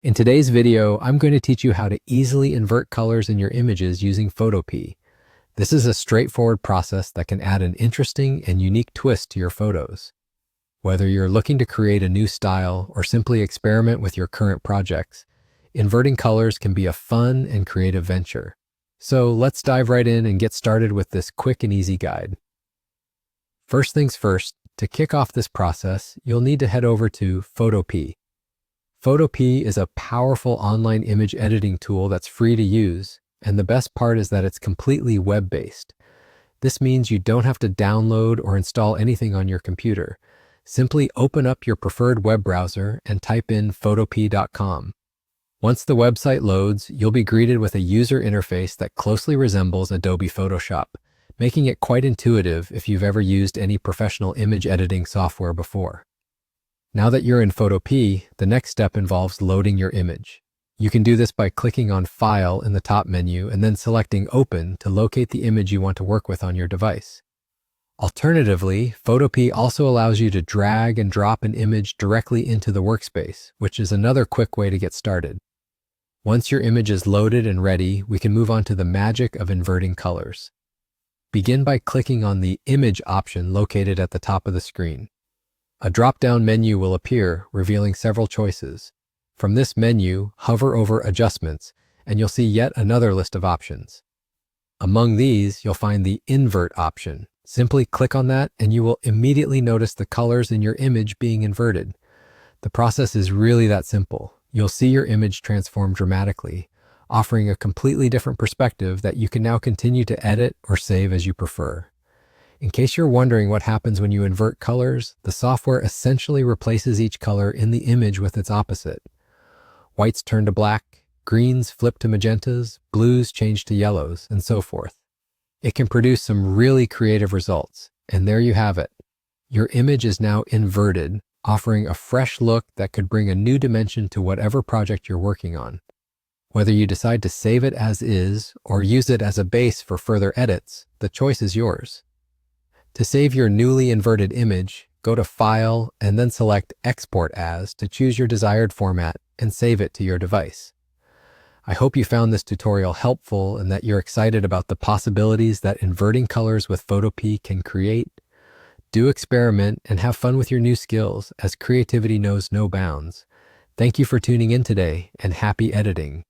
In today's video, I'm going to teach you how to easily invert colors in your images using Photopea. This is a straightforward process that can add an interesting and unique twist to your photos. Whether you're looking to create a new style or simply experiment with your current projects, inverting colors can be a fun and creative venture. So let's dive right in and get started with this quick and easy guide. First things first, to kick off this process, you'll need to head over to Photopea. Photopea is a powerful online image editing tool that's free to use, and the best part is that it's completely web-based. This means you don't have to download or install anything on your computer. Simply open up your preferred web browser and type in photopea.com. Once the website loads, you'll be greeted with a user interface that closely resembles Adobe Photoshop, making it quite intuitive if you've ever used any professional image editing software before. Now that you're in Photopea, the next step involves loading your image. You can do this by clicking on File in the top menu and then selecting Open to locate the image you want to work with on your device. Alternatively, Photopea also allows you to drag and drop an image directly into the workspace, which is another quick way to get started. Once your image is loaded and ready, we can move on to the magic of inverting colors. Begin by clicking on the Image option located at the top of the screen. A drop-down menu will appear, revealing several choices. From this menu, hover over Adjustments, and you'll see yet another list of options. Among these, you'll find the Invert option. Simply click on that, and you will immediately notice the colors in your image being inverted. The process is really that simple. You'll see your image transform dramatically, offering a completely different perspective that you can now continue to edit or save as you prefer. In case you're wondering what happens when you invert colors, the software essentially replaces each color in the image with its opposite. Whites turn to black, greens flip to magentas, blues change to yellows, and so forth. It can produce some really creative results, and there you have it. Your image is now inverted, offering a fresh look that could bring a new dimension to whatever project you're working on. Whether you decide to save it as is or use it as a base for further edits, the choice is yours. To save your newly inverted image, go to File and then select Export As to choose your desired format and save it to your device. I hope you found this tutorial helpful and that you're excited about the possibilities that inverting colors with Photopea can create. Do experiment and have fun with your new skills, as creativity knows no bounds. Thank you for tuning in today, and happy editing.